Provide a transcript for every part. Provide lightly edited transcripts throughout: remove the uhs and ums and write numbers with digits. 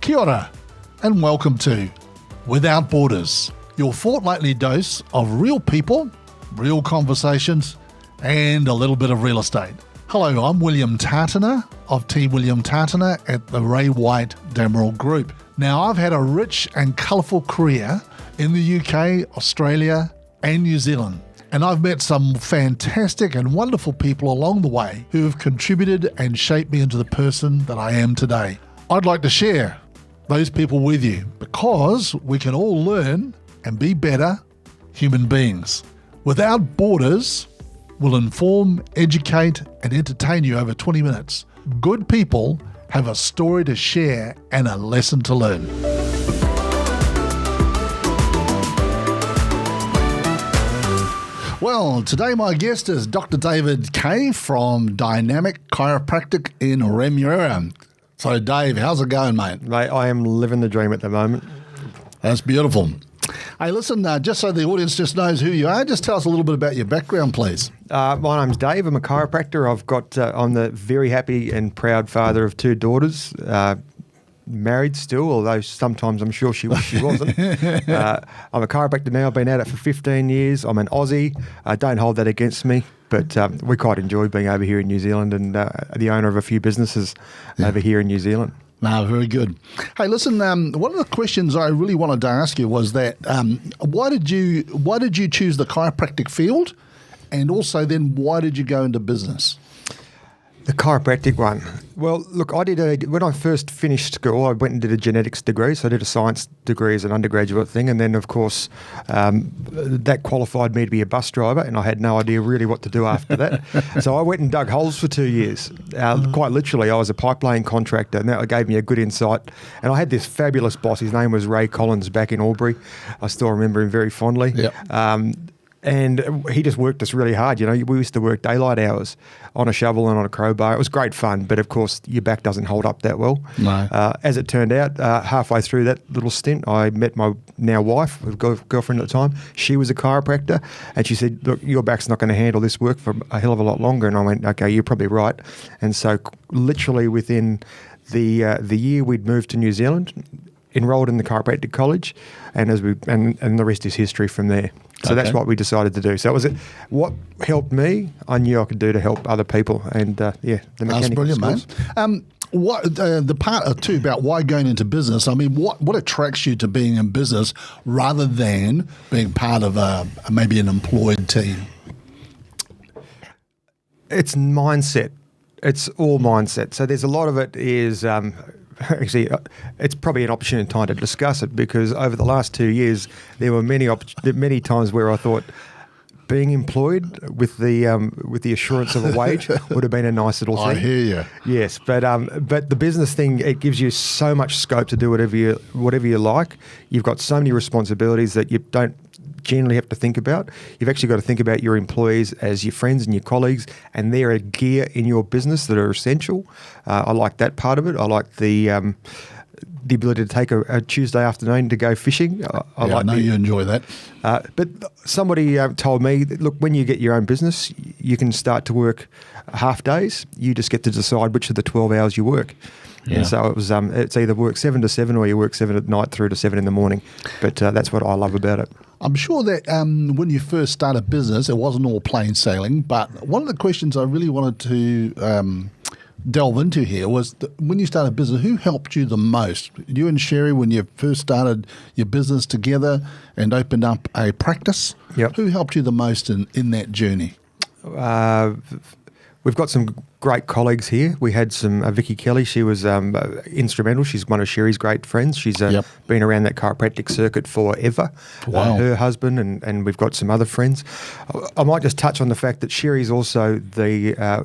Kia ora, and welcome to Without Borders, your fortnightly dose of real people, real conversations, and a little bit of real estate. Hello, I'm William Tatana of Team William Tatana at the Ray White Demerald Group. Now, I've had a rich and colourful career in the UK, Australia, and New Zealand. And I've met some fantastic and wonderful people along the way who have contributed and shaped me into the person that I am today. I'd like to share those people with you because we can all learn and be better human beings. Without Borders will inform, educate, and entertain you over 20 minutes. Good people have a story to share and a lesson to learn. Well, today my guest is Dr. David Kay from Dynamic Chiropractic in Remuera. So, Dave, how's it going, mate? Mate, I am living the dream at the moment. That's beautiful. Hey, listen, just so the audience just knows who you are, just tell us a little bit about your background, please. My name's Dave. I'm a chiropractor. I'm the very happy and proud father of two daughters. Married still, although sometimes I'm sure she wished she wasn't. I'm a chiropractor now. I've been at it for 15 years. I'm an Aussie. Don't hold that against me, but we quite enjoy being over here in New Zealand and the owner of a few businesses over here in New Zealand. No, very good. Hey, listen, one of the questions I really wanted to ask you was that why did you choose the chiropractic field, and also then why did you go into business? The chiropractic one. Well, look, when I first finished school, I went and did a genetics degree. So I did a science degree as an undergraduate thing. And then, of course, that qualified me to be a bus driver. And I had no idea really what to do after that. So I went and dug holes for 2 years. Quite literally, I was a pipeline contractor. And that gave me a good insight. And I had this fabulous boss. His name was Ray Collins back in Albury. I still remember him very fondly. Yep. And he just worked us really hard. You know, we used to work daylight hours on a shovel and on a crowbar. It was great fun, but of course your back doesn't hold up that well. No. As it turned out, halfway through that little stint, I met my now wife, girlfriend at the time. She was a chiropractor, and she said, "Look, your back's not going to handle this work for a hell of a lot longer." And I went, "Okay, you're probably right." And so, literally within the year, we'd moved to New Zealand, enrolled in the chiropractic college, and and the rest is history from there. So That's what we decided to do. So it was what helped me, I knew I could do to help other people. And the mechanical That's brilliant, skills. mate. What the part too about why going into business? I mean, what attracts you to being in business rather than being part of maybe an employed team? It's mindset. It's all mindset. So there's a lot of it is. Actually, it's probably an opportune time to discuss it because over the last 2 years, there were many times where I thought being employed with the assurance of a wage would have been a nice little thing. I hear you. Yes, but the business thing, it gives you so much scope to do whatever you like. You've got so many responsibilities that you don't generally have to think about. You've actually got to think about your employees as your friends and your colleagues, and they're a gear in your business that are essential. I like that part of it. I like the ability to take a Tuesday afternoon to go fishing. I know you enjoy that. But somebody told me, that, look, when you get your own business, you can start to work half days. You just get to decide which of the 12 hours you work. Yeah. And so it was. It's either work 7 to 7 or you work 7 at night through to 7 in the morning. But that's what I love about it. I'm sure that when you first started business, it wasn't all plain sailing. But one of the questions I really wanted to delve into here was when you started business, who helped you the most? You and Sherry, when you first started your business together and opened up a practice, Yep. Who helped you the most in that journey? We've got some great colleagues here. We had some Vicky Kelly. She was instrumental. She's one of Sherry's great friends. She's been around that chiropractic circuit forever. Wow. Her husband and we've got some other friends. I might just touch on the fact that Sherry's also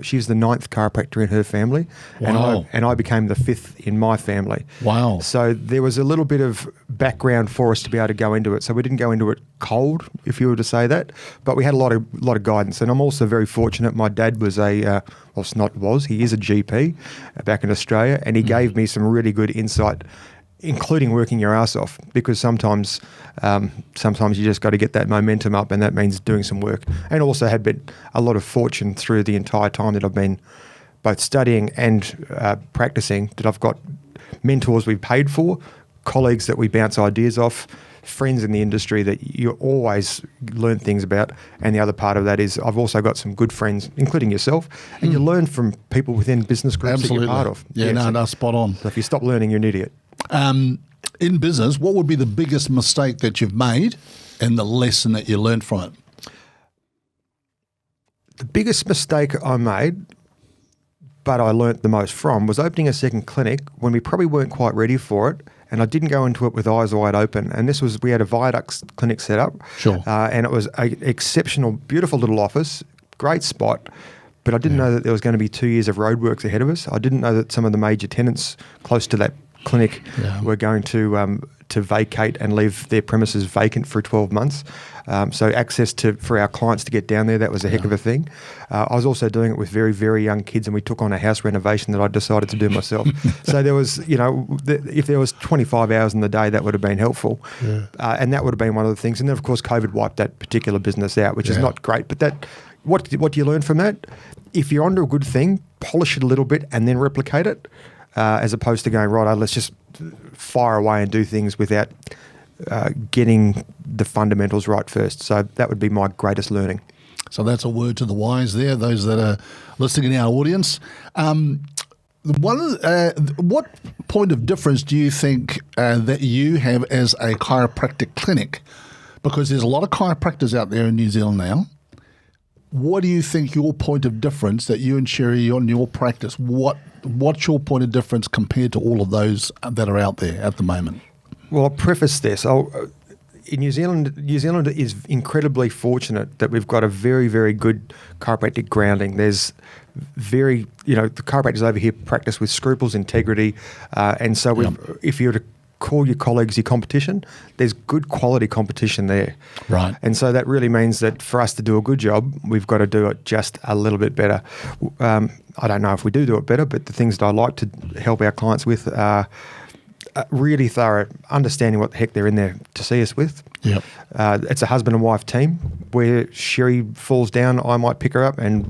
she's the 9th chiropractor in her family. Wow. And I became the 5th in my family. Wow. So there was a little bit of background for us to be able to go into it. So we didn't go into it cold, if you were to say that, but we had a lot of guidance. And I'm also very fortunate. My dad was he is a GP back in Australia, and he gave me some really good insight, including working your ass off, because sometimes you just got to get that momentum up, and that means doing some work. And also had a lot of fortune through the entire time that I've been both studying and practicing, that I've got mentors we've paid for, colleagues that we bounce ideas off, friends in the industry that you always learn things about. And the other part of that is I've also got some good friends, including yourself, and you learn from people within business groups Absolutely. that you're part of. Yeah, spot on. So if you stop learning, you're an idiot. In business, what would be the biggest mistake that you've made and the lesson that you learned from it? The biggest mistake I made, but I learnt the most from, was opening a second clinic when we probably weren't quite ready for it. And I didn't go into it with eyes wide open. And we had a viaduct clinic set up. Sure. And it was an exceptional, beautiful little office, great spot. But I didn't know that there was going to be 2 years of roadworks ahead of us. I didn't know that some of the major tenants close to that clinic were going to vacate and leave their premises vacant for 12 months. So access for our clients to get down there, that was a heck of a thing. I was also doing it with very, very young kids, and we took on a house renovation that I decided to do myself. So there was, if there was 25 hours in the day, that would have been helpful. Yeah. And that would have been one of the things. And then, of course, COVID wiped that particular business out, which is not great. But what do you learn from that? If you're onto a good thing, polish it a little bit and then replicate it. As opposed to going, right, let's just fire away and do things without getting the fundamentals right first. So that would be my greatest learning. So that's a word to the wise there, those that are listening in our audience. What point of difference do you think that you have as a chiropractic clinic? Because there's a lot of chiropractors out there in New Zealand now. What do you think your point of difference that you and Sherry on your practice, what's your point of difference compared to all of those that are out there at the moment? Well, I'll preface this. In New Zealand is incredibly fortunate that we've got a very, very good chiropractic grounding. There's the chiropractors over here practice with scruples, integrity, and so if you were to call your colleagues your competition, there's good quality competition there. Right. And so that really means that for us to do a good job, we've got to do it just a little bit better. I don't know if we do it better, but the things that I like to help our clients with are really thorough, understanding what the heck they're in there to see us with. Yep. It's a husband and wife team. Where Sherry falls down, I might pick her up, and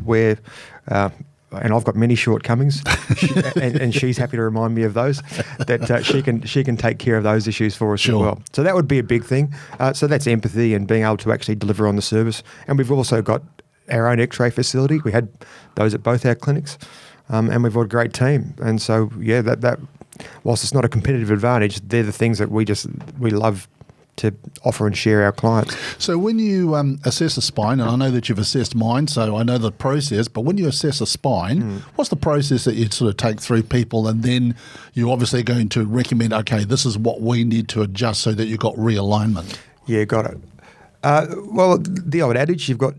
and I've got many shortcomings, and she's happy to remind me of those, that she can take care of those issues for us as well. So that would be a big thing. So that's empathy and being able to actually deliver on the service. And we've also got our own X-ray facility. We had those at both our clinics, and we've got a great team. And so, that whilst it's not a competitive advantage, they're the things that we love to offer and share our clients. So when you assess a spine, and I know that you've assessed mine, so I know the process, but when you assess a spine, what's the process that you sort of take through people, and then you're obviously going to recommend, okay, this is what we need to adjust so that you've got realignment? Yeah, got it. Well, the old adage, you've got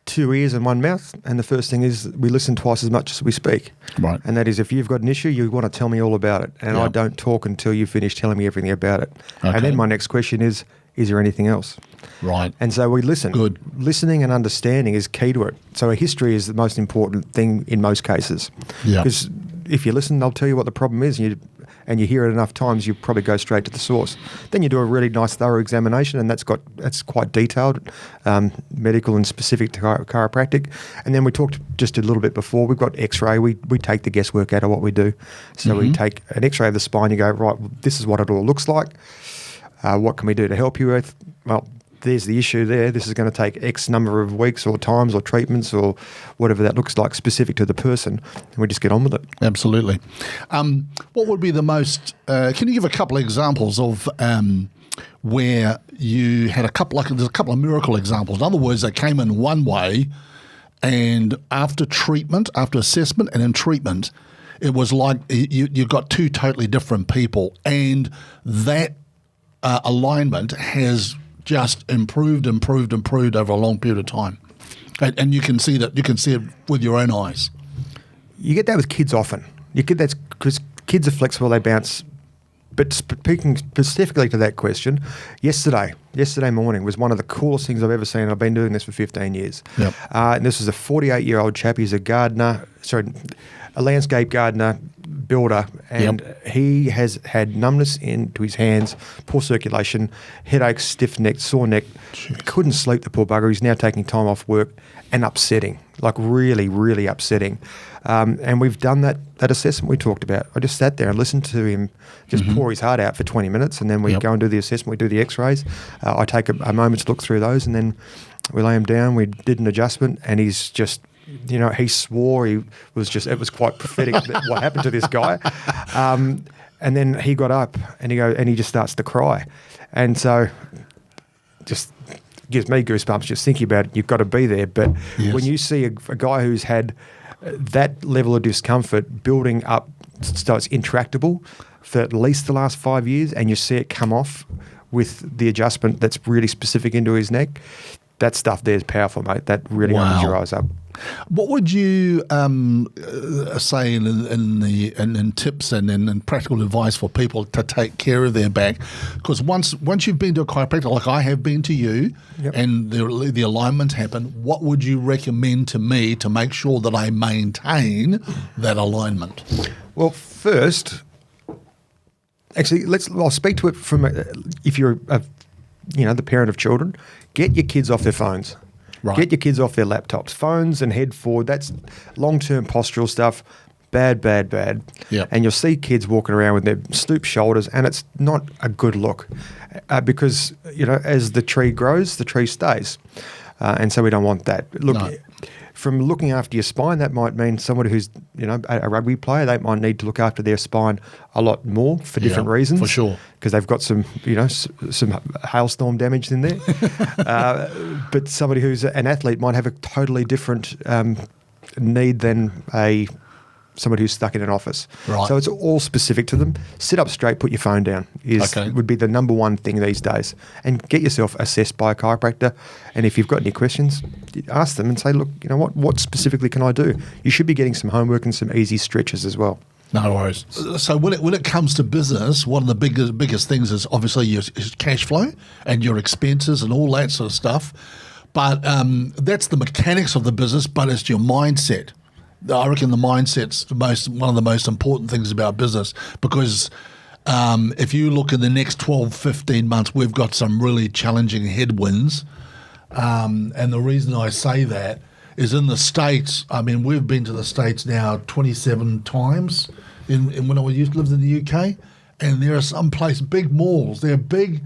2 ears and 1 mouth, and the first thing is we listen twice as much as we speak. Right. And that is, if you've got an issue, you want to tell me all about it, and I don't talk until you finish telling me everything about it. Okay. And then my next question is there anything else? Right. And so we listen. Good. Listening and understanding is key to it. So a history is the most important thing in most cases. Yeah. Because if you listen, they'll tell you what the problem is, and you hear it enough times, you probably go straight to the source. Then you do a really nice, thorough examination, and that's quite detailed, medical and specific to chiropractic. And then we talked just a little bit before. We've got X-ray. We take the guesswork out of what we do. So we take an X-ray of the spine. You go, right, well, this is what it all looks like. What can we do to help you with? Well, there's the issue there. This is going to take X number of weeks or times or treatments or whatever that looks like specific to the person, and we just get on with it. Absolutely. What would be the most, can you give a couple of examples of where you had there's a couple of miracle examples. In other words, they came in one way, and after assessment and in treatment, it was like you got two totally different people, and that alignment has just improved over a long period of time, and you can see that. You can see it with your own eyes. You get that with kids often. You get that because kids are flexible; they bounce. But speaking specifically to that question, yesterday morning was one of the coolest things I've ever seen. I've been doing this for 15 years. Yep. And this is a 48-year-old chap. He's a landscape gardener, builder, and he has had numbness into his hands, poor circulation, headaches, stiff neck, sore neck. Jeez. Couldn't sleep, the poor bugger. He's now taking time off work, and upsetting, like really, really upsetting. And we've done that assessment we talked about. I just sat there and listened to him just pour his heart out for 20 minutes, and then we go and do the assessment. We do the x-rays. I take a moment to look through those, and then we lay him down. We did an adjustment, and he's just, he swore. It was quite prophetic what happened to this guy. And then he got up and he just starts to cry. And so just gives me goosebumps just thinking about it. You've got to be there. But when you see a guy who's had that level of discomfort building up so it's intractable for at least the last 5 years, and you see it come off with the adjustment that's really specific into his neck, that stuff there is powerful, mate. That really opens your eyes up. What would you say in tips and in practical advice for people to take care of their back? Because once you've been to a chiropractor, like I have been to you, and the alignments happen, what would you recommend to me to make sure that I maintain that alignment? Well, first, actually, I'll speak to it from if you're the parent of children. Get your kids off their phones. Right. Get your kids off their laptops. Phones and head forward, that's long-term postural stuff. Bad. Yep. And you'll see kids walking around with their stooped shoulders, and it's not a good look because, as the tree grows, the tree stays. And so we don't want that. Look, from looking after your spine, that might mean somebody who's, a rugby player, they might need to look after their spine a lot more for different reasons. For sure. Because they've got some hailstorm damage in there. But somebody who's an athlete might have a totally different need than somebody who's stuck in an office. Right. So it's all specific to them. Sit up straight, put your phone down would be the number one thing these days. And get yourself assessed by a chiropractor. And if you've got any questions, ask them and say, look, what specifically can I do? You should be getting some homework and some easy stretches as well. No worries. So when it comes to business, one of the biggest things is obviously your cash flow and your expenses and all that sort of stuff. But that's the mechanics of the business, but it's your mindset. I reckon the mindset's one of the most important things about business, because if you look in the next 12, 15 months, we've got some really challenging headwinds. And the reason I say that is in the States, we've been to the States now 27 times when I used to live in the UK, and there are some big malls. They're big.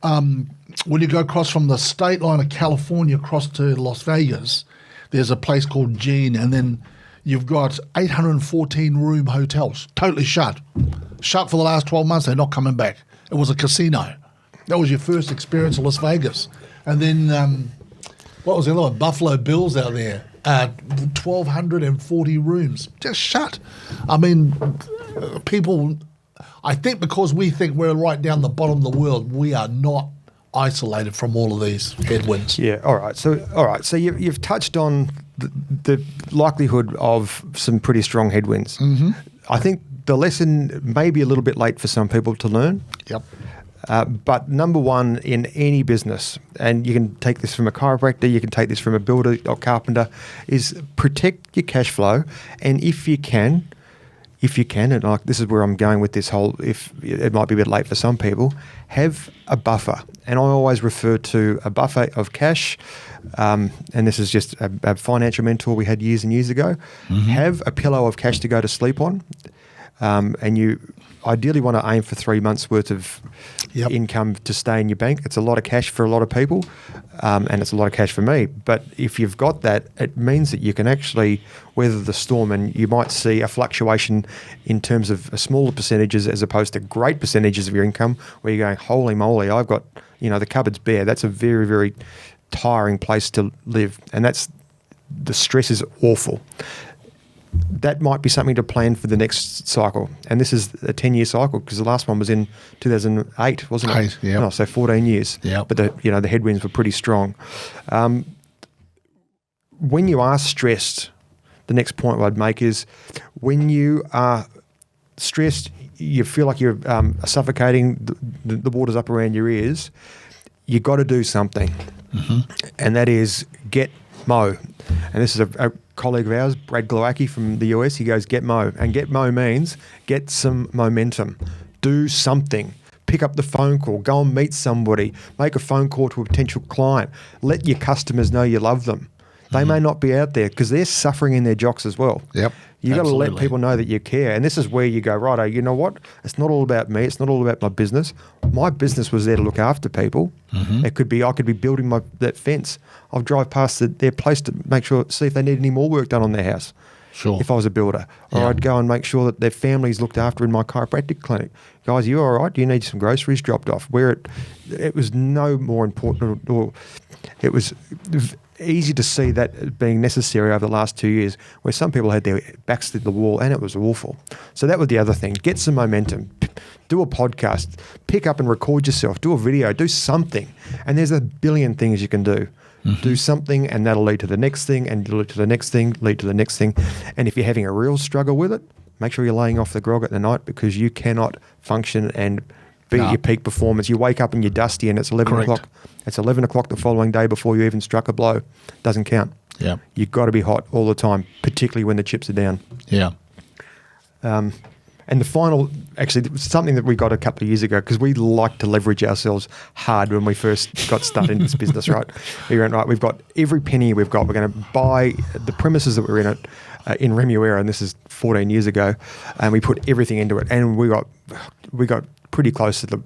When you go across from the state line of California across to Las Vegas, there's a place called Gene, and then you've got 814 room hotels, totally shut. Shut for the last 12 months, they're not coming back. It was a casino. That was your first experience of Las Vegas. And then, what was the other one? Buffalo Bills out there, 1,240 rooms, just shut. People, I think because we think we're right down the bottom of the world, we are not isolated from all of these headwinds. Yeah. All right. So you've touched on the likelihood of some pretty strong headwinds. Mm-hmm. I think the lesson may be a little bit late for some people to learn. Yep. But number one in any business, and you can take this from a chiropractor, you can take this from a builder or carpenter, is protect your cash flow. And if you can, and this is where I'm going with this whole, if it might be a bit late for some people, have a buffer. And I always refer to a buffer of cash, and this is just a financial mentor we had years and years ago. Mm-hmm. Have a pillow of cash to go to sleep on, and you ideally want to aim for 3 months' worth of income to stay in your bank. It's a lot of cash for a lot of people, and it's a lot of cash for me. But if you've got that, it means that you can actually weather the storm, and you might see a fluctuation in terms of smaller percentages as opposed to great percentages of your income where you're going, holy moly, I've got, the cupboard's bare. That's a very, very tiring place to live, and the stress is awful. That might be something to plan for the next cycle. And this is a 10-year cycle because the last one was in 2008, wasn't it? Yeah. Oh, so 14 years. Yeah. But the headwinds were pretty strong. When you are stressed, the next point I'd make is when you are stressed, you feel like you're suffocating, the water's up around your ears, you got to do something. Mm-hmm. And that is get Mo. And this is colleague of ours, Brad Glowacki from the US, he goes, get Mo. And get Mo means get some momentum. Do something. Pick up the phone call. Go and meet somebody. Make a phone call to a potential client. Let your customers know you love them. They may not be out there because they're suffering in their jocks as well. Yep. You've got to let people know that you care. And this is where you go, righto, you know what? It's not all about me. It's not all about my business. My business was there to look after people. It could be I could be building that fence. I'll drive past their place to make sure, see if they need any more work done on their house. Sure. If I was a builder. Or I'd go and make sure that their family's looked after in my chiropractic clinic. Guys, are you all right? Do you need some groceries dropped off? Where it was no more important, or it was easy to see that being necessary over the last 2 years, where some people had their backs to the wall and it was awful. So that was the other thing. Get some momentum. Do a podcast. Pick up and record yourself. Do a video. Do something. And there's a billion things you can do. Do something, and that'll lead to the next thing, and lead to the next thing, lead to the next thing. And if you're having a real struggle with it, make sure you're laying off the grog at the night, because you cannot function and be at your peak performance. You wake up and you're dusty, and it's 11 o'clock. It's 11 o'clock the following day before you even struck a blow. Doesn't count. Yeah. You've got to be hot all the time, particularly when the chips are down. Yeah. And the final, actually, something that we got a couple of years ago, because we like to leverage ourselves hard when we first got started in this business, right? We went, right, we've got every penny we've got. We're going to buy the premises that we're in in Remuera, and this is 14 years ago, and we put everything into it. And we got pretty close to the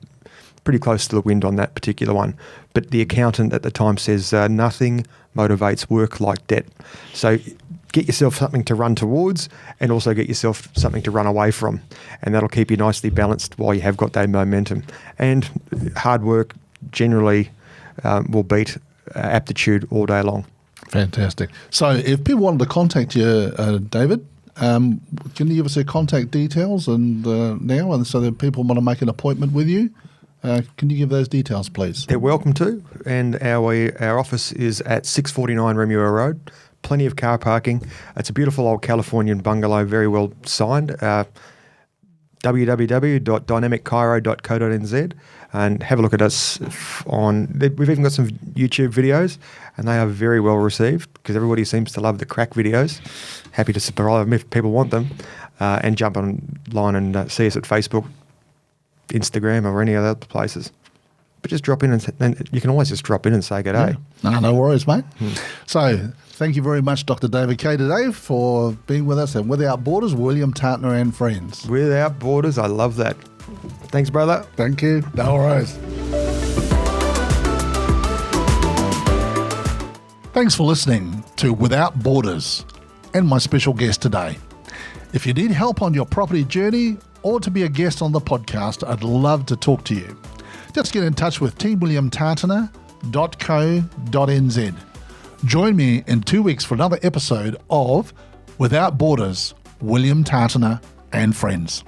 wind on that particular one. But the accountant at the time says, nothing motivates work like debt. So get yourself something to run towards, and also get yourself something to run away from. And that'll keep you nicely balanced while you have got that momentum. And hard work generally will beat aptitude all day long. Fantastic. So if people wanted to contact you, David, can you give us their contact details and now, and so that people want to make an appointment with you? Can you give those details, please? They're welcome to. And our office is at 649 Remuera Road. Plenty of car parking. It's a beautiful old Californian bungalow, very well signed. www.dynamicchiro.co.nz, and have a look at us we've even got some YouTube videos, and they are very well received because everybody seems to love the crack videos. Happy to supply them if people want them, and jump online and see us at Facebook, Instagram, or any other places. But just drop in, and you can always just drop in and say good day. Yeah. No worries, mate. So thank you very much, Dr. David Kay, today for being with us. And Without Borders, William Tatana and Friends. Without Borders, I love that. Thanks, brother. Thank you. No worries. Thanks for listening to Without Borders and my special guest today. If you need help on your property journey or to be a guest on the podcast, I'd love to talk to you. Just get in touch with teamwilliamtatana.co.nz. Join me in 2 weeks for another episode of Without Borders, William Tatana and Friends.